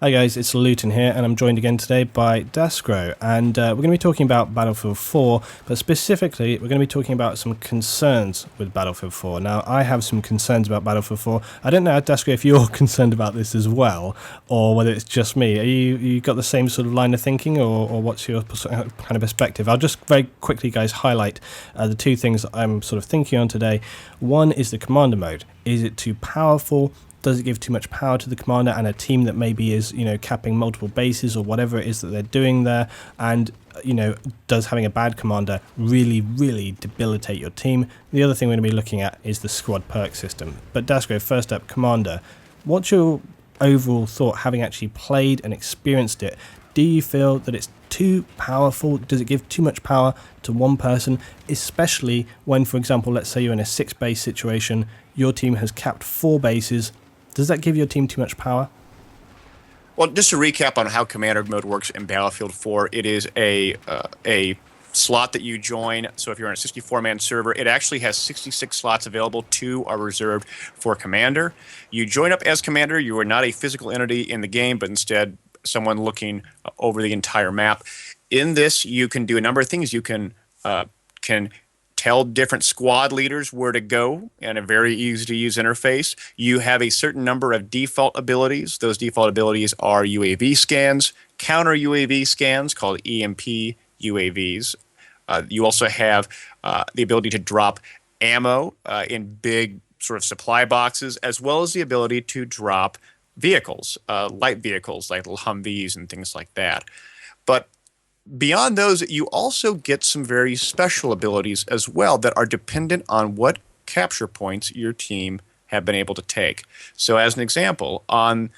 Hi guys, it's Luetin here, and I'm joined again today by Daskro, and we're going to be talking about Battlefield 4, but specifically we're going to be talking about some concerns with Battlefield 4. Now, I have some concerns about Battlefield 4. I don't know, Daskro, if you're concerned about this as well, or whether it's just me. Are you got the same sort of line of thinking, or what's your kind of perspective? I'll just very quickly, guys, highlight the two things that I'm sort of thinking on today. One is the Commander mode. Is it too powerful? Does it give too much power to the commander and a team that maybe is, capping multiple bases or whatever it is that they're doing there? And, does having a bad commander really, really debilitate your team? The other thing we're going to be looking at is the squad perk system. But Daskro, first up, commander. What's your overall thought, having actually played and experienced it? Do you feel that it's too powerful? Does it give too much power to one person, especially when, for example, let's say you're in a 6-base situation, your team has capped 4 bases. Does that give your team too much power? Well, just to recap on how Commander mode works in Battlefield 4, it is a slot that you join. So if you're on a 64-man server, it actually has 66 slots available. 2 are reserved for Commander. You join up as Commander. You are not a physical entity in the game, but instead someone looking over the entire map. In this, you can do a number of things. You can tell different squad leaders where to go in a very easy-to-use interface. You have a certain number of default abilities. Those default abilities are UAV scans, counter UAV scans called EMP UAVs. You also have the ability to drop ammo in big sort of supply boxes, as well as the ability to drop vehicles, light vehicles like little Humvees and things like that. But beyond those, you also get some very special abilities as well that are dependent on what capture points your team have been able to take. So as an example, on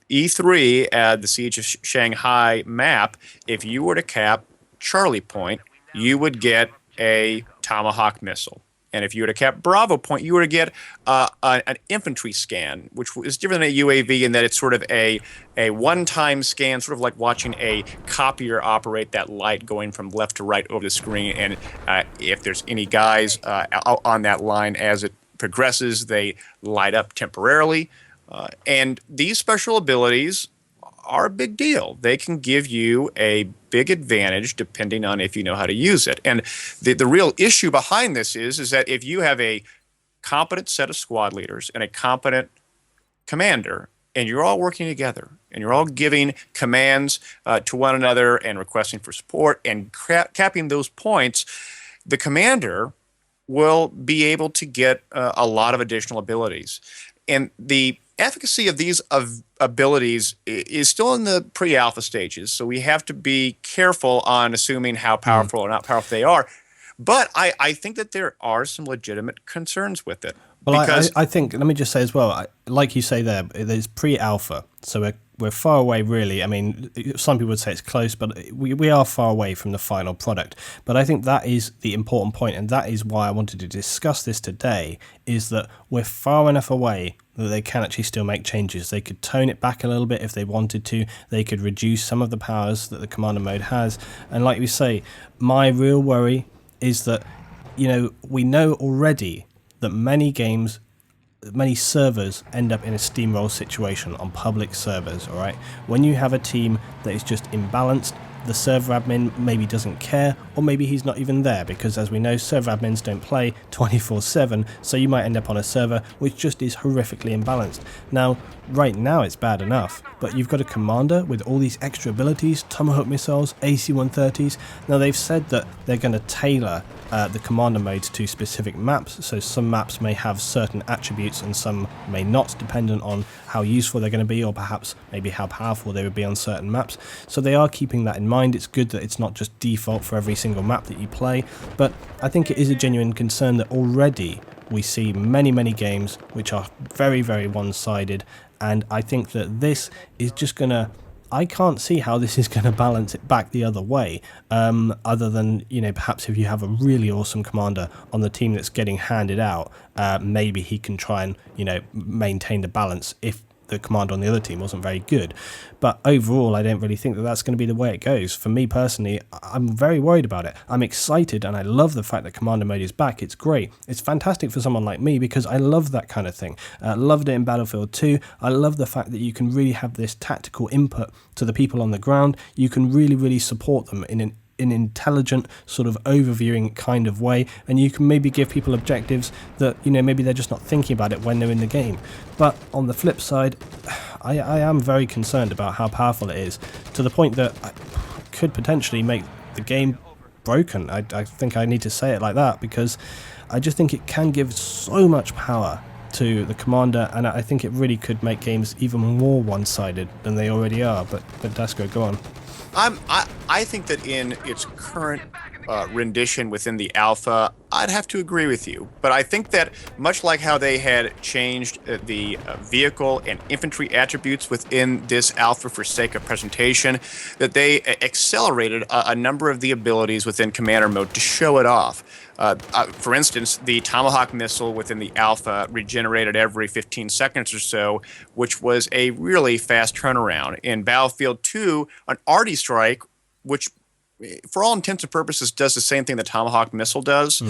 E3 at the Siege of Shanghai map, if you were to cap Charlie Point, you would get a Tomahawk missile. And if you were to cap Bravo Point, you were to get an infantry scan, which is different than a UAV in that it's sort of a one-time scan, sort of like watching a copier operate that light going from left to right over the screen. And if there's any guys on that line as it progresses, they light up temporarily. And these special abilities are a big deal. They can give you a big advantage depending on if you know how to use it. And the real issue behind this is that if you have a competent set of squad leaders and a competent commander, and you're all working together, and you're all giving commands to one another and requesting for support and capping those points, the commander will be able to get a lot of additional abilities. And the efficacy of these abilities is still in the pre-alpha stages, so we have to be careful on assuming how powerful or not powerful they are. But I think that there are some legitimate concerns with it. Well, I think, let me just say as well, like you say there's pre-alpha, so we're far away, really. I mean, some people would say it's close, but we are far away from the final product. But I think that is the important point, and that is why I wanted to discuss this today, is that we're far enough away that they can actually still make changes. They could tone it back a little bit if they wanted to. They could reduce some of the powers that the Commander mode has. And like we say, my real worry is that, we know already that many games, many servers end up in a steamroll situation on public servers, all right? When you have a team that is just imbalanced, the server admin maybe doesn't care, or maybe he's not even there, because as we know, server admins don't play 24/7, so you might end up on a server which just is horrifically imbalanced. Now, right now it's bad enough, but you've got a commander with all these extra abilities, Tomahawk missiles, AC-130s. Now, they've said that they're going to tailor the commander modes to specific maps, so some maps may have certain attributes and some may not, dependent on how useful they're going to be, or perhaps maybe how powerful they would be on certain maps. So they are keeping that in mind. It's good that it's not just default for every single map that you play, but I think it is a genuine concern that already we see many games which are very, very one-sided, and I think that this is just going to, I can't see how this is going to balance it back the other way, other than, perhaps if you have a really awesome commander on the team that's getting handed out, maybe he can try and, maintain the balance if the commander on the other team wasn't very good. But overall, I don't really think that that's going to be the way it goes. For me personally, I'm very worried about it. I'm excited, and I love the fact that commander mode is back. It's great. It's fantastic for someone like me because I love that kind of thing. Loved it in Battlefield 2. I love the fact that you can really have this tactical input to the people on the ground. You can really, really support them in an intelligent sort of overviewing kind of way, and you can maybe give people objectives that, you know, maybe they're just not thinking about it when they're in the game. But on the flip side, I am very concerned about how powerful it is, to the point that I could potentially make the game broken. I think I need to say it like that, because I just think it can give so much power to the commander, and I think it really could make games even more one-sided than they already are. But Daskro, go on. I think that in its current rendition within the alpha, I'd have to agree with you. But I think that much like how they had changed the vehicle and infantry attributes within this alpha for sake of presentation, that they accelerated a number of the abilities within Commander mode to show it off. For instance, the Tomahawk missile within the alpha regenerated every 15 seconds or so, which was a really fast turnaround. In Battlefield 2, an arty strike, which for all intents and purposes does the same thing the Tomahawk missile does,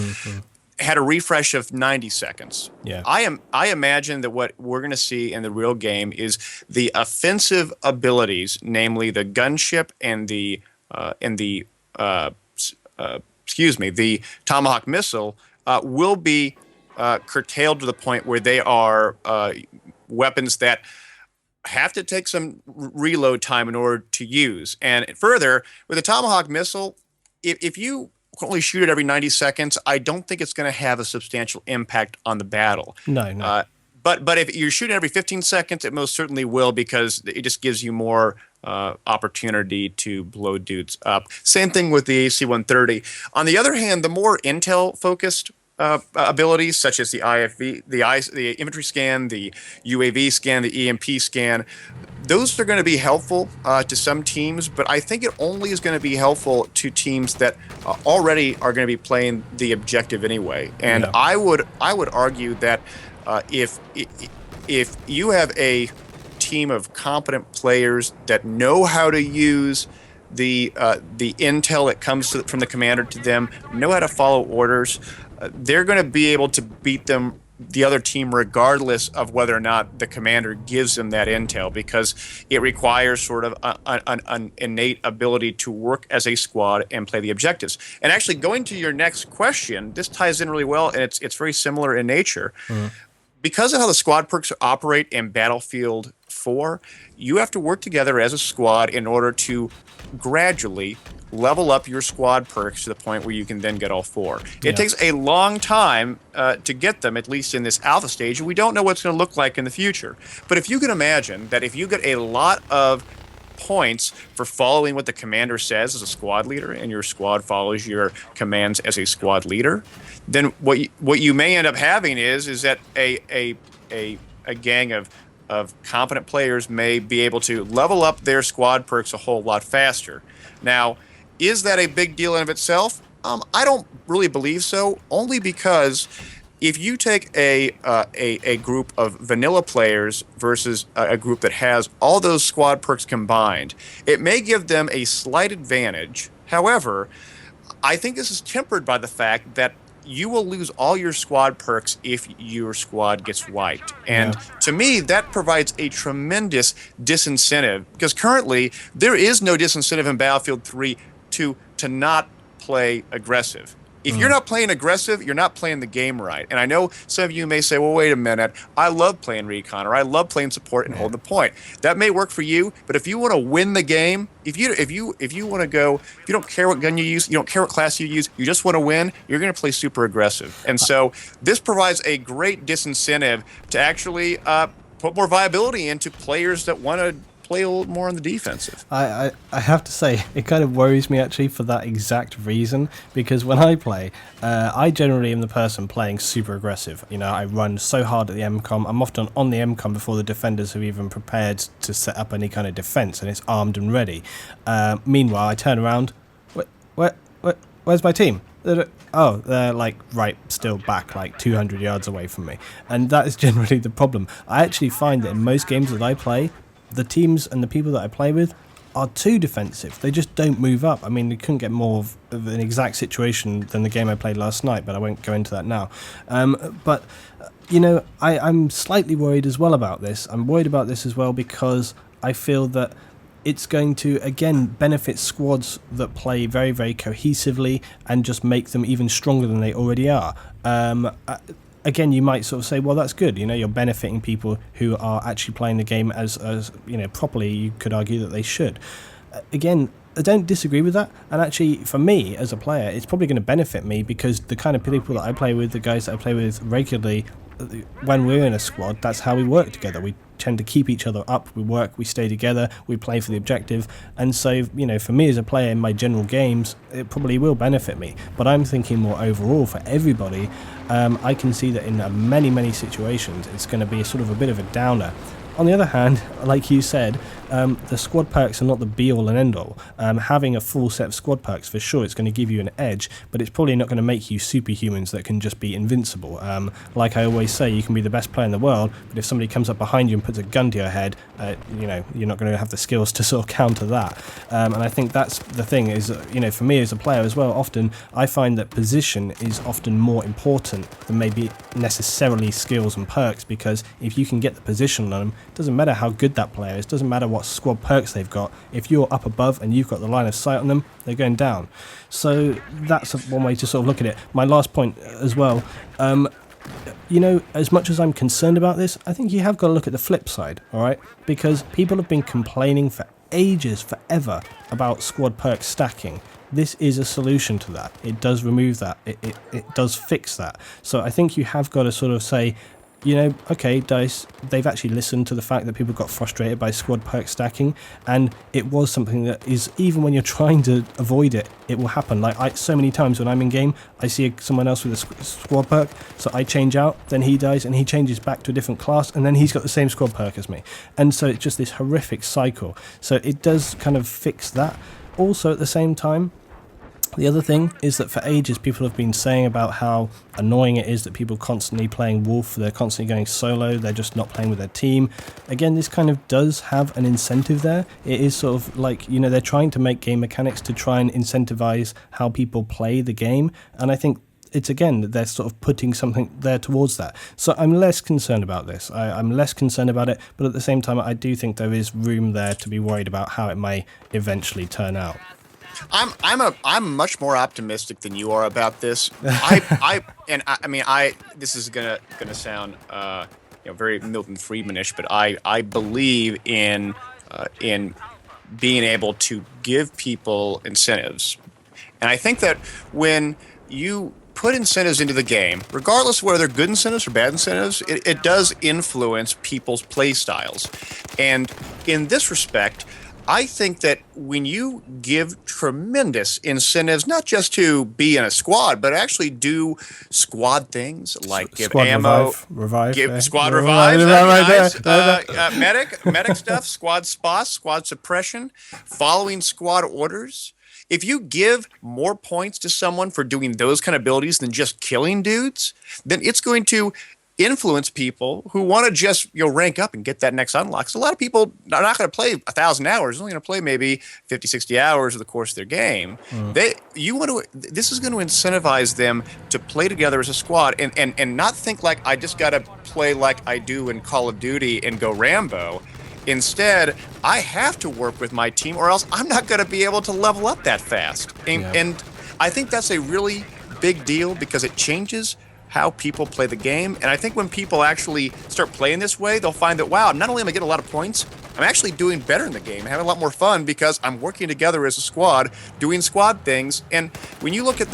had a refresh of 90 seconds. Yeah. I imagine that what we're going to see in the real game is the offensive abilities, namely the gunship and the Tomahawk missile, will be curtailed to the point where they are weapons that have to take some reload time in order to use. And further, with the Tomahawk missile, if you only shoot it every 90 seconds, I don't think it's going to have a substantial impact on the battle. No. But if you're shooting every 15 seconds, it most certainly will, because it just gives you more opportunity to blow dudes up. Same thing with the AC-130. On the other hand, the more intel-focused abilities, such as the IFV, the infantry scan, the UAV scan, the EMP scan, those are going to be helpful to some teams, but I think it only is going to be helpful to teams that already are going to be playing the objective anyway. And yeah. I would argue that if you have a team of competent players that know how to use the intel that comes from the commander to them, know how to follow orders, they're going to be able to beat the other team regardless of whether or not the commander gives them that intel, because it requires sort of an innate ability to work as a squad and play the objectives. And actually, going to your next question, this ties in really well, and it's very similar in nature. Because of how the squad perks operate in Battlefield 4, you have to work together as a squad in order to gradually level up your squad perks to the point where you can then get all four. Yeah. It takes a long time to get them, at least in this alpha stage, and we don't know what it's going to look like in the future. But if you can imagine that if you get a lot of points for following what the commander says as a squad leader, and your squad follows your commands as a squad leader, then what you may end up having is that a gang of competent players may be able to level up their squad perks a whole lot faster. Now, is that a big deal in of itself? I don't really believe so, only because if you take a group of vanilla players versus a group that has all those squad perks combined, it may give them a slight advantage. However, I think this is tempered by the fact that you will lose all your squad perks if your squad gets wiped. And to me, that provides a tremendous disincentive, because currently there is no disincentive in Battlefield 3 to not play aggressive. If you're not playing aggressive, you're not playing the game right. And I know some of you may say, well, wait a minute, I love playing recon, or I love playing support and hold the point. That may work for you, but if you want to win the game, if you want to go, if you don't care what gun you use, you don't care what class you use, you just want to win, you're going to play super aggressive. And so this provides a great disincentive to actually put more viability into players that want to play a little more on the defensive. I have to say, it kind of worries me actually for that exact reason, because when I play, I generally am the person playing super aggressive. You know, I run so hard at the MCOM. I'm often on the MCOM before the defenders have even prepared to set up any kind of defense, and it's armed and ready. Meanwhile, I turn around, where's my team? They're like still back like 200 yards away from me, and that is generally the problem. I actually find that in most games that I play, the teams and the people that I play with are too defensive. They just don't move up. I mean, they couldn't get more of an exact situation than the game I played last night, but I won't go into that now. But I'm slightly worried as well about this. I'm worried about this as well because I feel that it's going to, again, benefit squads that play very, very cohesively and just make them even stronger than they already are. Again, you might sort of say, well, that's good. You're benefiting people who are actually playing the game as properly. You could argue that they should. Again, I don't disagree with that. And actually, for me as a player, it's probably going to benefit me because the kind of people that I play with, the guys that I play with regularly, when we're in a squad, that's how we work together. We tend to keep each other up. We work, we stay together, we play for the objective. And so, for me as a player in my general games, it probably will benefit me. But I'm thinking more overall for everybody. I can see that in many, many situations, it's going to be sort of a bit of a downer. On the other hand, like you said, the squad perks are not the be-all and end-all. Having a full set of squad perks, for sure, it's going to give you an edge, but it's probably not going to make you superhumans that can just be invincible. Like I always say, you can be the best player in the world, but if somebody comes up behind you and puts a gun to your head, you're not going to have the skills to sort of counter that. And I think that's the thing is, for me as a player as well, often I find that position is often more important than maybe necessarily skills and perks, because if you can get the position on them, it doesn't matter how good that player is, it doesn't matter what squad perks they've got. If you're up above and you've got the line of sight on them, they're going down. So that's one way to sort of look at it. My last point as well, as much as I'm concerned about this, I think you have got to look at the flip side, all right? Because people have been complaining for ages, forever, about squad perk stacking. This is a solution to that. It does remove that. It does fix that. So I think you have got to sort of say, okay, DICE, they've actually listened to the fact that people got frustrated by squad perk stacking, and it was something that is, even when you're trying to avoid it, it will happen. Like, so many times when I'm in game, I see someone else with a squad perk, so I change out, then he dies, and he changes back to a different class, and then he's got the same squad perk as me. And so it's just this horrific cycle. So it does kind of fix that. Also, at the same time, the other thing is that for ages people have been saying about how annoying it is that people constantly playing Wolf, they're constantly going solo, they're just not playing with their team. Again, this kind of does have an incentive there. It is sort of like, they're trying to make game mechanics to try and incentivize how people play the game, and I think it's, again, they're sort of putting something there towards that. So I'm less concerned about this. I'm less concerned about it, but at the same time I do think there is room there to be worried about how it may eventually turn out. I'm much more optimistic than you are about this. This is gonna sound very Milton Friedmanish, but I believe in being able to give people incentives, and I think that when you put incentives into the game, regardless of whether they're good incentives or bad incentives, it does influence people's play styles, and in this respect, I think that when you give tremendous incentives, not just to be in a squad, but actually do squad things like give squad ammo, revive, give squad revives, medic stuff, squad spas, squad suppression, following squad orders. If you give more points to someone for doing those kind of abilities than just killing dudes, then it's going to influence people who want to just rank up and get that next unlock. So a lot of people are not going to play 1,000 hours. They're only going to play maybe 50, 60 hours over the course of their game. This is going to incentivize them to play together as a squad and not think like I just got to play like I do in Call of Duty and go Rambo. Instead, I have to work with my team or else I'm not going to be able to level up that fast. And I think that's a really big deal because it changes how people play the game. And I think when people actually start playing this way, they'll find that, wow, not only am I getting a lot of points, I'm actually doing better in the game, having a lot more fun because I'm working together as a squad, doing squad things. And when you look at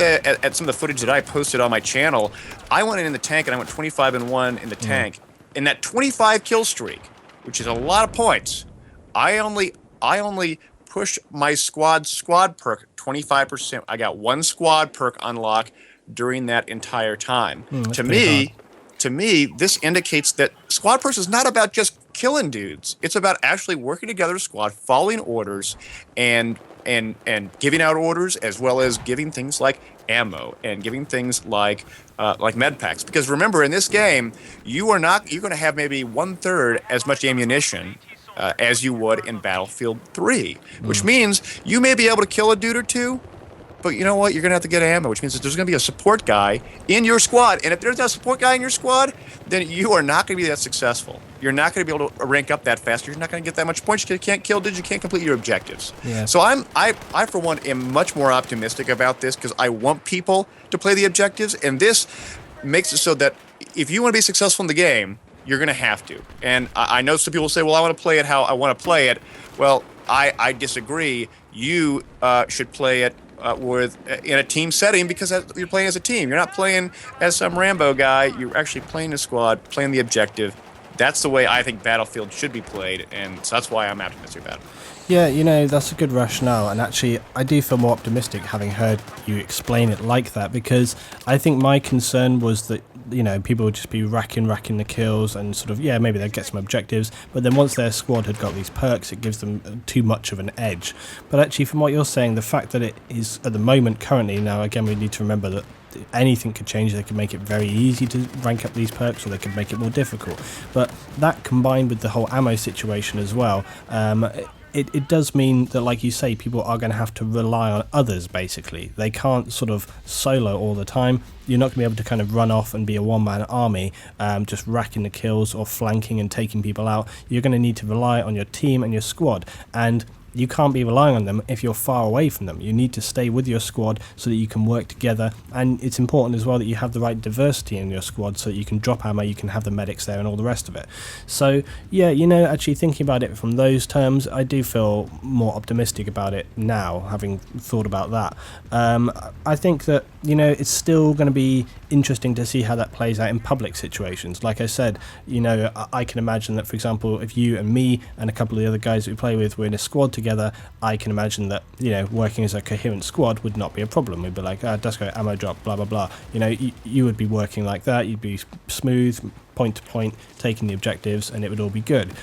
some of the footage that I posted on my channel, I went in the tank and I went 25-1 in the tank. In that 25 kill streak, which is a lot of points, I only pushed my squad perk 25%. I got one squad perk unlock during that entire time. To me, this indicates that squad perks is not about just killing dudes. It's about actually working together as a squad, following orders, and and giving out orders, as well as giving things like ammo and giving things like med packs. Because remember, in this game, you're going to have maybe 1/3 as much ammunition as you would in Battlefield 3, which means you may be able to kill a dude or two, but you know what? You're going to have to get ammo, which means that there's going to be a support guy in your squad. And if there's not a support guy in your squad, then you are not going to be that successful. You're not going to be able to rank up that fast. You're not going to get that much points. You can't kill dudes. You can't complete your objectives. Yeah. So I for one, am much more optimistic about this because I want people to play the objectives. And this makes it so that if you want to be successful in the game, you're going to have to. And I know some people say, well, I want to play it how I want to play it. Well, I disagree. You should play it in a team setting because you're playing as a team. You're not playing as some Rambo guy. You're actually playing a squad, playing the objective. That's the way I think Battlefield should be played, and so that's why I'm optimistic about it. Yeah, that's a good rationale, and actually I do feel more optimistic having heard you explain it like that, because I think my concern was that, people would just be racking the kills and sort of, maybe they'd get some objectives, but then once their squad had got these perks, it gives them too much of an edge. But actually, from what you're saying, the fact that it is at the moment currently, now again we need to remember that anything could change. They could make it very easy to rank up these perks, or they could make it more difficult. But that combined with the whole ammo situation as well, it does mean that, like you say, people are going to have to rely on others, basically. They can't sort of solo all the time. You're not going to be able to kind of run off and be a one-man army, just racking the kills or flanking and taking people out. You're going to need to rely on your team and your squad, and you can't be relying on them if you're far away from them. You need to stay with your squad so that you can work together, and it's important as well that you have the right diversity in your squad so that you can drop ammo, you can have the medics there and all the rest of it. So actually thinking about it from those terms, I do feel more optimistic about it now, having thought about that. I think that it's still going to be interesting to see how that plays out in public situations. Like I said, I can imagine that, for example, if you and me and a couple of the other guys that we play with were in a squad together, I can imagine that working as a coherent squad would not be a problem. We'd be like, Daskro, ammo drop, blah blah blah. You would be working like that. You'd be smooth, point to point, taking the objectives, and it would all be good.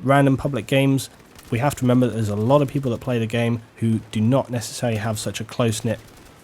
Random public games, we have to remember that there's a lot of people that play the game who do not necessarily have such a close-knit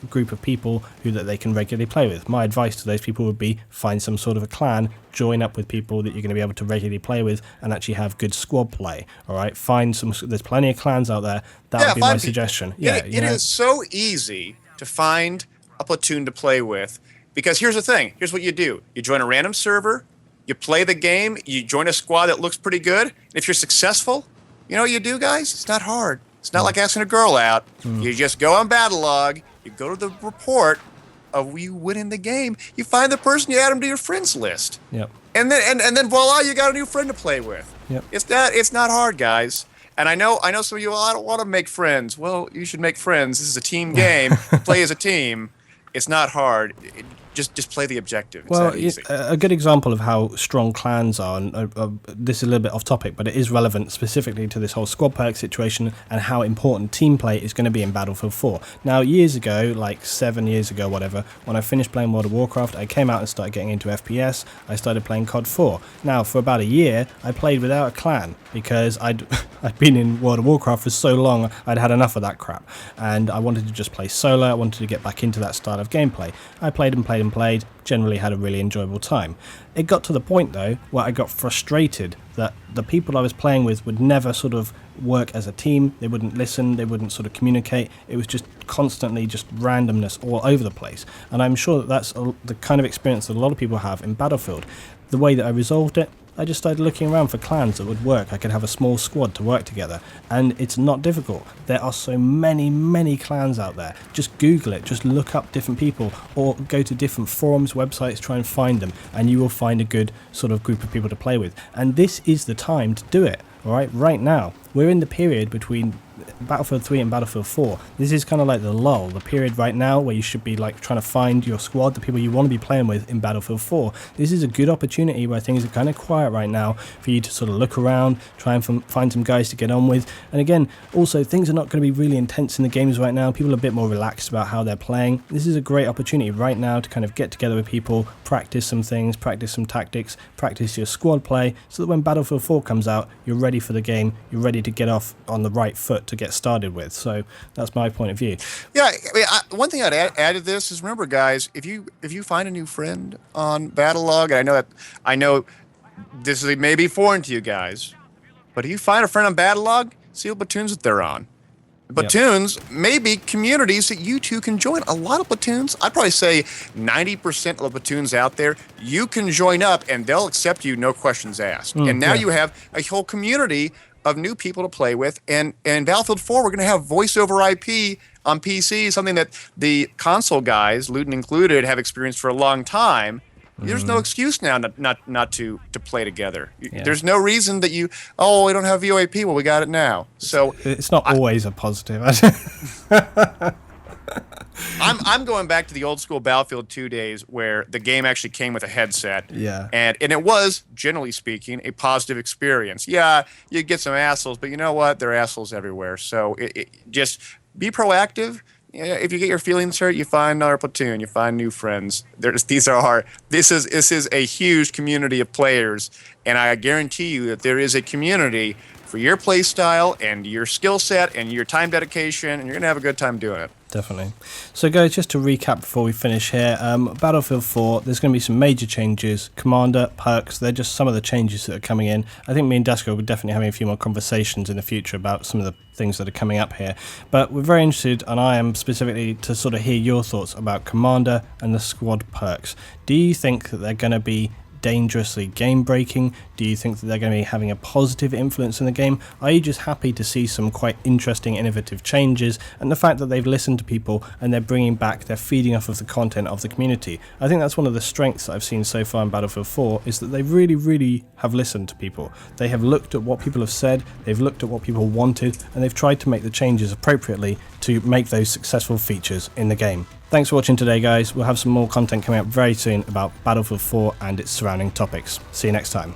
group of people that they can regularly play with. My advice to those people would be find some sort of a clan, join up with people that you're going to be able to regularly play with, and actually have good squad play. All right, there's plenty of clans out there. That would be my suggestion. It is so easy to find a platoon to play with, because here's the thing. Here's what you do. You join a random server, you play the game, you join a squad that looks pretty good, and if you're successful, you know what you do, guys? It's not hard. It's not like asking a girl out. You just go on Battle Log, you go to the report of you winning the game, you find the person, you add them to your friends list. Yep. And then voila, you got a new friend to play with. Yep. It's not hard, guys. And I know some of you, I don't want to make friends. Well, you should make friends. This is a team game. Play as a team. It's not hard. Just play the objective. It's that easy. A good example of how strong clans are, and this is a little bit off topic, but it is relevant specifically to this whole squad perk situation and how important team play is going to be in Battlefield 4. Now, years ago, like 7 years ago, whatever, when I finished playing World of Warcraft, I came out and started getting into FPS. I started playing COD 4. Now, for about a year, I played without a clan because I'd been in World of Warcraft for so long, I'd had enough of that crap, and I wanted to just play solo. I wanted to get back into that style of gameplay. I played, generally had a really enjoyable time. It got to the point though where I got frustrated that the people I was playing with would never sort of work as a team. They wouldn't listen, they wouldn't sort of communicate. It was just constantly just randomness all over the place, and I'm sure that that's the kind of experience that a lot of people have in Battlefield. The way that I resolved it, I just started looking around for clans that would work. I could have a small squad to work together, and it's not difficult. There are so many clans out there. Just Google it, just look up different people, or go to different forums, websites, try and find them, and you will find a good sort of group of people to play with. And this is the time to do it. All right now we're in the period between Battlefield 3 and Battlefield 4. This is kind of like the lull, the period right now where you should be like trying to find your squad, the people you want to be playing with in Battlefield 4. This is a good opportunity where things are kind of quiet right now for you to sort of look around, try and find some guys to get on with. And again, also, things are not going to be really intense in the games right now. People are a bit more relaxed about how they're playing. This is a great opportunity right now to kind of get together with people, practice some things, practice some tactics, practice your squad play, so that when Battlefield 4 comes out, you're ready for the game, you're ready to get off on the right foot to get started with. So that's my point of view. Yeah, I mean, one thing I'd add to this is, remember, guys, if you find a new friend on Battlelog, and I know this may be foreign to you guys, but if you find a friend on Battlelog, see what platoons that they're on. Platoons may be communities that you two can join. A lot of platoons, I'd probably say 90% of the platoons out there, you can join up and they'll accept you, no questions asked. And now you have a whole community of new people to play with. And in Battlefield 4, we're going to have voice over IP on PC, something that the console guys, Luetin included, have experienced for a long time. There's no excuse now not to play together. There's no reason that we don't have VoIP. Well, we got it now. So it's not always a positive. I'm going back to the old school Battlefield 2 days where the game actually came with a headset. Yeah. And it was, generally speaking, a positive experience. Yeah, you get some assholes, but you know what? There are assholes everywhere. So just be proactive. If you get your feelings hurt, you find another platoon, you find new friends. This is a huge community of players, and I guarantee you that there is a community for your play style and your skill set and your time dedication, and you're going to have a good time doing it. Definitely. So guys, just to recap before we finish here, Battlefield 4, there's going to be some major changes. Commander, perks, they're just some of the changes that are coming in. I think me and Daskro will be definitely having a few more conversations in the future about some of the things that are coming up here. But we're very interested, and I am specifically, to sort of hear your thoughts about Commander and the squad perks. Do you think that they're going to be dangerously game-breaking? Do you think that they're going to be having a positive influence in the game? Are you just happy to see some quite interesting, innovative changes, and the fact that they've listened to people and they're bringing back, they're feeding off of the content of the community? I think that's one of the strengths that I've seen so far in Battlefield 4, is that they really, really have listened to people. They have looked at what people have said, they've looked at what people wanted, and they've tried to make the changes appropriately to make those successful features in the game. Thanks for watching today, guys. We'll have some more content coming up very soon about Battlefield 4 and its surrounding topics. See you next time.